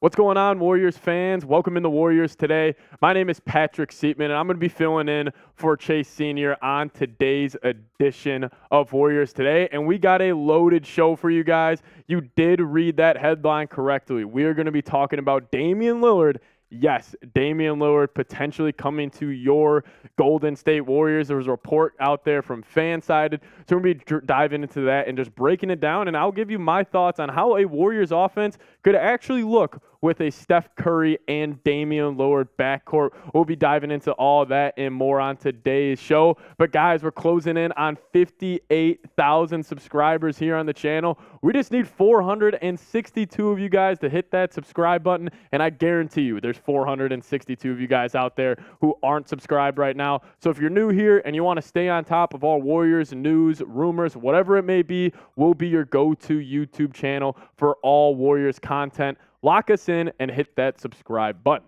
What's going on, Warriors fans? Welcome in the Warriors today. My name is Patrick Siepman, and I'm going to be filling in for Chase Sr. on today's edition of Warriors Today. And we got a loaded show for you guys. You did read that headline correctly. We are going to be talking about Damian Lillard. Yes, Damian Lillard potentially coming to your Golden State Warriors. There was a report out there from Fansided. So we're going to be diving into that and just breaking it down. And I'll give you my thoughts on how a Warriors offense could actually look with a Steph Curry and Damian Lillard backcourt. We'll be diving into all that and more on today's show. But guys, we're closing in on 58,000 subscribers here on the channel. We just need 462 of you guys to hit that subscribe button, and I guarantee you there's 462 of you guys out there who aren't subscribed right now. So if you're new here and you want to stay on top of all Warriors news, rumors, whatever it may be, we'll be your go-to YouTube channel for all Warriors content. Lock us in and hit that subscribe button.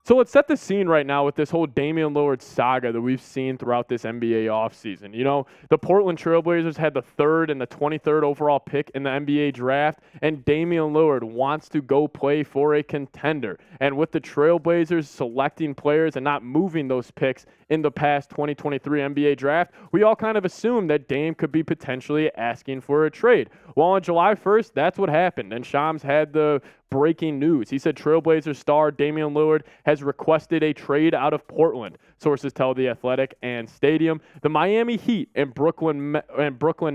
So let's set the scene right now with this whole Damian Lillard saga that we've seen throughout this NBA offseason. You know, the Portland Trailblazers had the 3rd and the 23rd overall pick in the NBA draft, and Damian Lillard wants to go play for a contender. And with the Trailblazers selecting players and not moving those picks in the past 2023 NBA draft, we all kind of assumed that Dame could be potentially asking for a trade. Well, on July 1st, that's what happened, and Shams had the breaking news. He said Trailblazers star Damian Lillard has requested a trade out of Portland. Sources tell The Athletic and Stadium. The Miami Heat and Brooklyn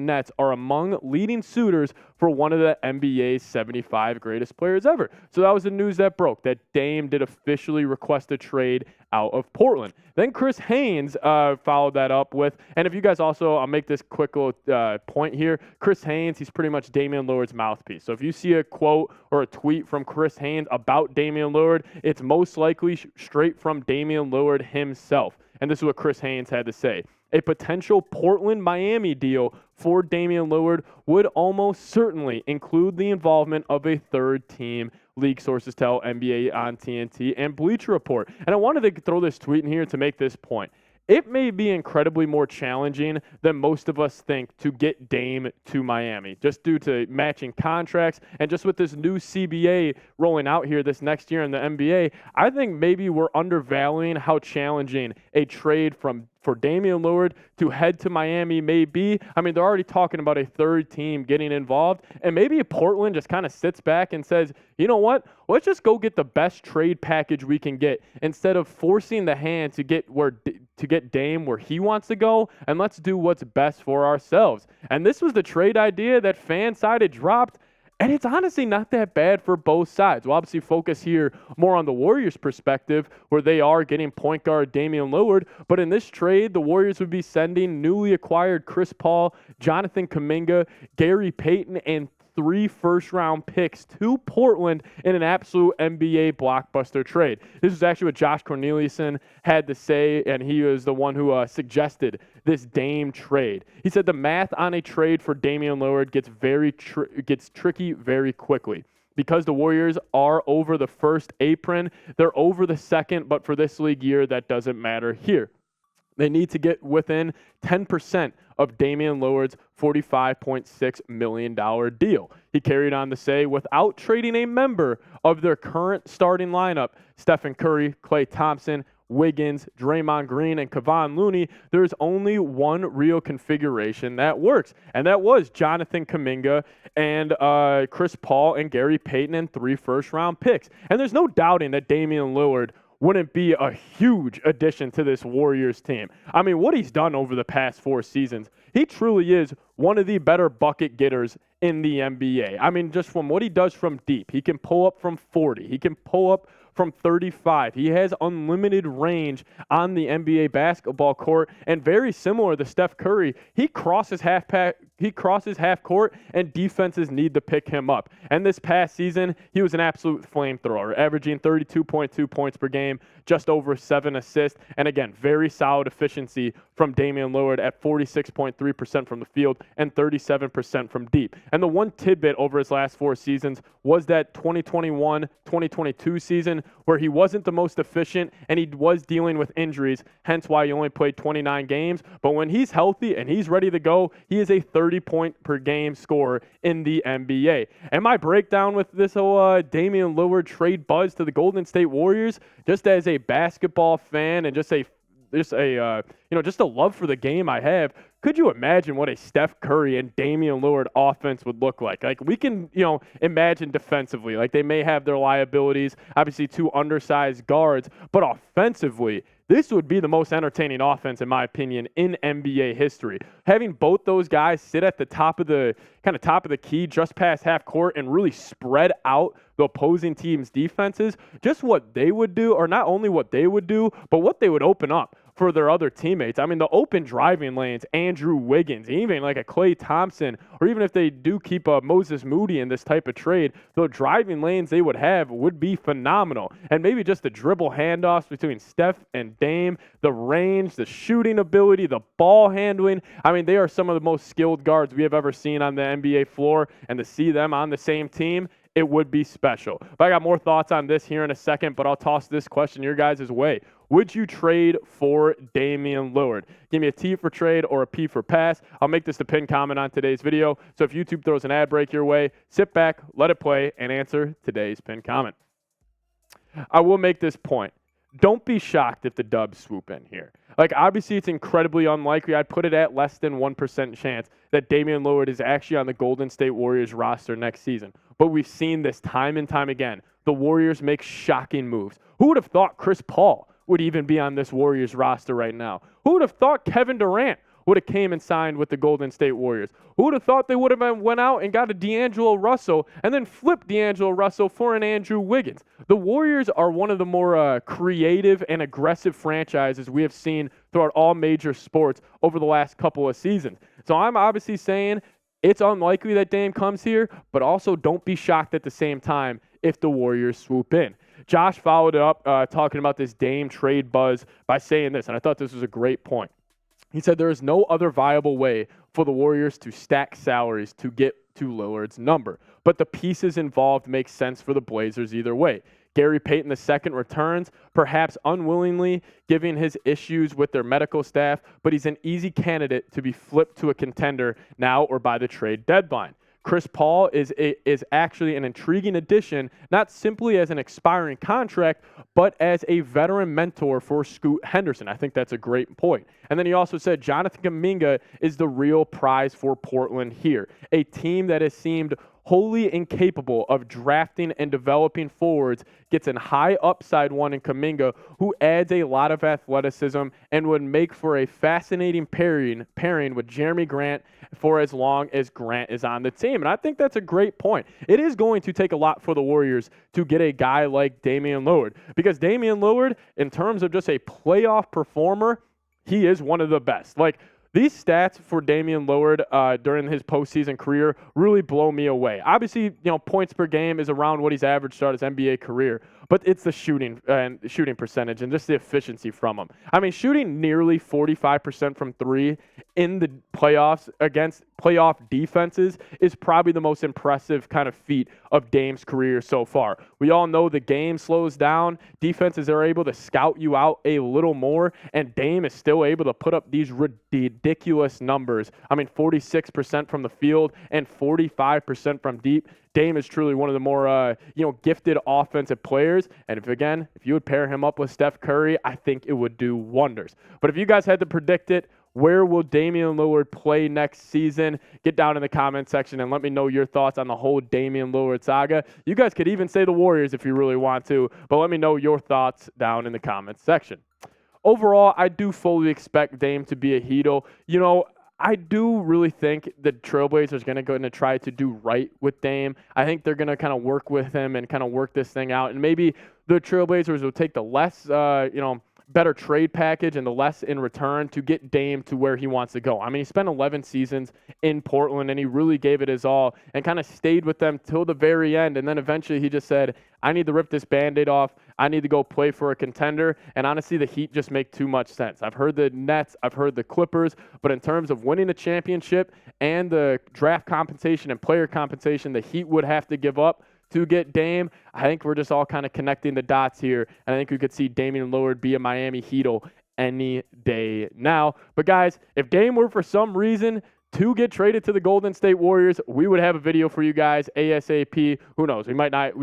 Nets are among leading suitors for one of the NBA's 75 greatest players ever. So that was the news that broke, that Dame did officially request a trade out of Portland. Then Chris Haynes followed that up with, and if you guys also, I'll make this quick little point here. Chris Haynes, he's pretty much Damian Lillard's mouthpiece. So if you see a quote or a tweet from Chris Haynes about Damian Lillard, it's most likely straight from Damian Lillard himself. And this is what Chris Haynes had to say. A potential Portland-Miami deal for Damian Lillard would almost certainly include the involvement of a third team, league sources tell NBA on TNT and Bleacher Report. And I wanted to throw this tweet in here to make this point. It may be incredibly more challenging than most of us think to get Dame to Miami, just due to matching contracts and just with this new CBA rolling out here this next year in the NBA. I think maybe we're undervaluing how challenging a trade for Damian Lillard to head to Miami may be. I mean, they're already talking about a third team getting involved, and maybe Portland just kind of sits back and says, you know what, let's just go get the best trade package we can get instead of forcing the hand to get Dame where he wants to go, and let's do what's best for ourselves. And this was the trade idea that Fansided dropped. And it's honestly not that bad for both sides. We'll obviously focus here more on the Warriors' perspective, where they are getting point guard Damian Lillard. But in this trade, the Warriors would be sending newly acquired Chris Paul, Jonathan Kuminga, Gary Payton, and 3 first-round picks to Portland in an absolute NBA blockbuster trade. This is actually what Josh Corneliuson had to say, and he was the one who suggested this Dame trade. He said the math on a trade for Damian Lillard gets tricky very quickly. Because the Warriors are over the first apron, they're over the second, but for this league year, that doesn't matter here. They need to get within 10% of Damian Lillard's $45.6 million deal. He carried on to say, without trading a member of their current starting lineup, Stephen Curry, Klay Thompson, Wiggins, Draymond Green, and Kevon Looney, there's only one real configuration that works, and that was Jonathan Kuminga and Chris Paul and Gary Payton and 3 first-round picks. And there's no doubting that Damian Lillard wouldn't be a huge addition to this Warriors team. I mean, what he's done over the past 4 seasons, he truly is one of the better bucket getters in the NBA. I mean, just from what he does from deep, he can pull up from 40. He can pull up from 35. He has unlimited range on the NBA basketball court, and very similar to Steph Curry, he crosses half court, and defenses need to pick him up. And this past season, he was an absolute flamethrower, averaging 32.2 points per game, just over 7 assists, and again, very solid efficiency from Damian Lillard at 46.3% from the field and 37% from deep. And the one tidbit over his last 4 seasons was that 2021-2022 season where he wasn't the most efficient and he was dealing with injuries, hence why he only played 29 games. But when he's healthy and he's ready to go, he is a 30-point-per-game scorer in the NBA. And my breakdown with this whole Damian Lillard trade buzz to the Golden State Warriors, just as a basketball fan and just a love for the game I have, could you imagine what a Steph Curry and Damian Lillard offense would look like? Like, we can, imagine defensively. Like, they may have their liabilities, obviously 2 undersized guards, but offensively, this would be the most entertaining offense, in my opinion, in NBA history. Having both those guys sit at the top of the key, just past half court, and really spread out the opposing team's defenses, just what they would do, or not only what they would do, but what they would open up for their other teammates. I mean, the open driving lanes, Andrew Wiggins, even like a Klay Thompson, or even if they do keep Moses Moody in this type of trade, the driving lanes they would have would be phenomenal. And maybe just the dribble handoffs between Steph and Dame, the range, the shooting ability, the ball handling. I mean, they are some of the most skilled guards we have ever seen on the NBA floor, and to see them on the same team, it would be special. But I got more thoughts on this here in a second, but I'll toss this question your guys' way. Would you trade for Damian Lillard? Give me a T for trade or a P for pass. I'll make this the pinned comment on today's video. So if YouTube throws an ad break your way, sit back, let it play, and answer today's pinned comment. I will make this point. Don't be shocked if the Dubs swoop in here. Like, obviously, it's incredibly unlikely. I'd put it at less than 1% chance that Damian Lillard is actually on the Golden State Warriors roster next season. But we've seen this time and time again. The Warriors make shocking moves. Who would have thought Chris Paul would even be on this Warriors roster right now? Who would have thought Kevin Durant would have came and signed with the Golden State Warriors? Who would have thought they would have went out and got a D'Angelo Russell and then flipped D'Angelo Russell for an Andrew Wiggins? The Warriors are one of the more creative and aggressive franchises we have seen throughout all major sports over the last couple of seasons. So I'm obviously saying it's unlikely that Dame comes here, but also don't be shocked at the same time if the Warriors swoop in. Josh followed it up talking about this Dame trade buzz by saying this, and I thought this was a great point. He said there is no other viable way for the Warriors to stack salaries to get to Lillard's number, but the pieces involved make sense for the Blazers either way. Gary Payton II returns, perhaps unwillingly, given his issues with their medical staff, but he's an easy candidate to be flipped to a contender now or by the trade deadline. Chris Paul is actually an intriguing addition, not simply as an expiring contract, but as a veteran mentor for Scoot Henderson. I think that's a great point. And then he also said Jonathan Kuminga is the real prize for Portland here, a team that has seemed wholly incapable of drafting and developing forwards, gets a high upside one in Kuminga, who adds a lot of athleticism and would make for a fascinating pairing with Jeremy Grant for as long as Grant is on the team. And I think that's a great point. It is going to take a lot for the Warriors to get a guy like Damian Lillard, because Damian Lillard, in terms of just a playoff performer, he is one of the best. Like, these stats for Damian Lillard during his postseason career really blow me away. Obviously, points per game is around what he's averaged throughout his NBA career, but it's the shooting percentage and just the efficiency from him. I mean, shooting nearly 45% from three in the playoffs against playoff defenses is probably the most impressive kind of feat of Dame's career so far. We all know the game slows down. Defenses are able to scout you out a little more, and Dame is still able to put up these ridiculous numbers. I mean, 46% from the field and 45% from deep. Dame is truly one of the more, gifted offensive players. And if you would pair him up with Steph Curry, I think it would do wonders. But if you guys had to predict it, where will Damian Lillard play next season? Get down in the comment section and let me know your thoughts on the whole Damian Lillard saga. You guys could even say the Warriors if you really want to, but let me know your thoughts down in the comments section. Overall, I do fully expect Dame to be a Heatle. I do really think the Trailblazers are going to try to do right with Dame. I think they're going to kind of work with him and kind of work this thing out. And maybe the Trailblazers will take the less, better trade package and the less in return to get Dame to where he wants to go. I mean, he spent 11 seasons in Portland, and he really gave it his all and kind of stayed with them till the very end. And then eventually he just said, I need to rip this Band-Aid off. I need to go play for a contender. And honestly, the Heat just make too much sense. I've heard the Nets, I've heard the Clippers, but in terms of winning a championship and the draft compensation and player compensation the Heat would have to give up to get Dame, I think we're just all kind of connecting the dots here. And I think we could see Damian Lillard be a Miami Heat'll any day now. But guys, if Dame were for some reason to get traded to the Golden State Warriors, we would have a video for you guys ASAP. Who knows? We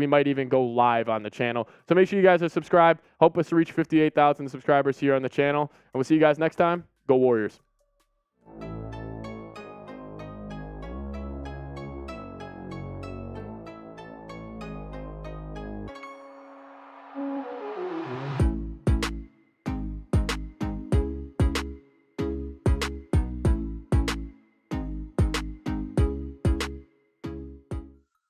might even go live on the channel. So make sure you guys are subscribed. Help us reach 58,000 subscribers here on the channel. And we'll see you guys next time. Go Warriors.